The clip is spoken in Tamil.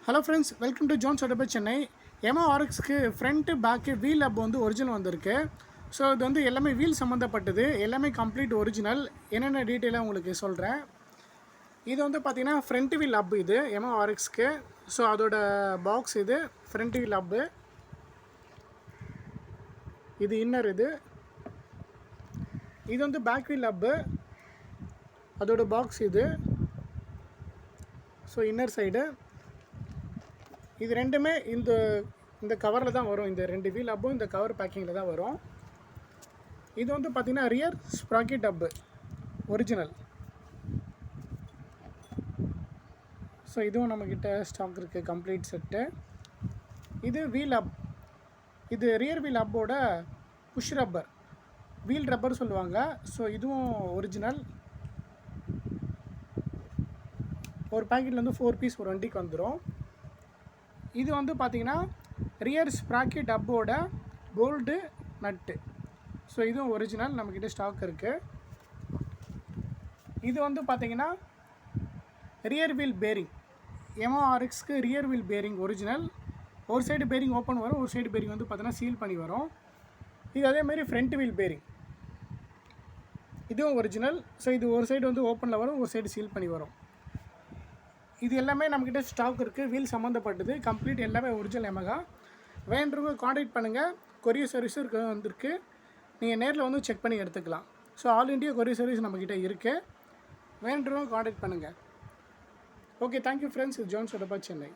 Hello friends, welcome to Jones auto Chennai. எம்ஆர்எக்ஸ்க்கு ஃப்ரண்ட்டு பேக்கு வீல் லப் வந்து ஒரிஜினல் வந்திருக்கு. ஸோ இது வந்து எல்லாமே வீல் சம்மந்தப்பட்டது, எல்லாமே கம்ப்ளீட் ஒரிஜினல். என்னென்ன டீட்டெயிலாக உங்களுக்கு சொல்கிறேன். இது வந்து பார்த்திங்கன்னா ஃப்ரண்ட் வீல் லப் இது எம்ஆர்எக்ஸ்க்கு. ஸோ அதோட பாக்ஸ் இது ஃப்ரண்ட் வீல் லப்பு. இது இன்னர் இது வந்து பேக் வீல் லப்பு. அதோட பாக்ஸ் இது. ஸோ இன்னர் சைடு இது ரெண்டுமே இந்த கவரில் தான் வரும். இந்த ரெண்டு வீல் லப்பும் இந்த கவர் பேக்கிங்கில் தான் வரும். இது வந்து பார்த்திங்கன்னா ரியர் ஸ்ப்ராக்கெட் டப்பு ஒரிஜினல். ஸோ இதுவும் நம்மக்கிட்ட ஸ்டாக் இருக்குது, கம்ப்ளீட் செட்டு. இது வீல் லப். இது ரியர் வீல் லப்போட புஷ் ரப்பர், வீல் ரப்பர் சொல்லுவாங்க. ஸோ இதுவும் ஒரிஜினல். ஒரு பேக்கெட்டில் வந்து 4 பீஸ் ஒரு வண்டிக்கு வந்துடும். இது வந்து பார்த்திங்கன்னா ரியர் ஸ்ப்ராக்கெட் டப்போட போல்டு நட்டு. ஸோ இதுவும் ஒரிஜினல், நம்மக்கிட்ட ஸ்டாக் இருக்குது. இது வந்து பார்த்திங்கன்னா ரியர் வீல் பேரிங். எம்ஆர்எக்ஸ்க்கு ரியர் வீல் பேரிங் ஒரிஜினல். ஒரு சைடு பேரிங் ஓப்பன் வரும், ஒரு சைடு பேரிங் வந்து பார்த்தீங்கன்னா சீல் பண்ணி வரும். இது அதேமாதிரி ஃப்ரண்ட் வீல் பேரிங், இதுவும் ஒரிஜினல். ஸோ இது ஒரு சைடு வந்து ஓப்பனில் வரும், ஒரு சைடு சீல் பண்ணி வரும். இது எல்லாமே நம்மக்கிட்ட ஸ்டாக் இருக்குது, வீல் சம்மந்தப்பட்டது கம்ப்ளீட், எல்லாமே ஒரிஜினல் எமகா. வேண்டுறவங்க காண்டாக்ட் பண்ணுங்கள். கொரியர் சர்வீஸும் வந்திருக்கு, நீங்கள் நேரில் வந்து செக் பண்ணி எடுத்துக்கலாம். So all India courier service நம்மக்கிட்ட இருக்குது. வேண்டுறவங்க காண்டாக்ட் பண்ணுங்கள். Okay, thank you friends. இது ஜோன்ஸ் ஆட்டோ சென்னை.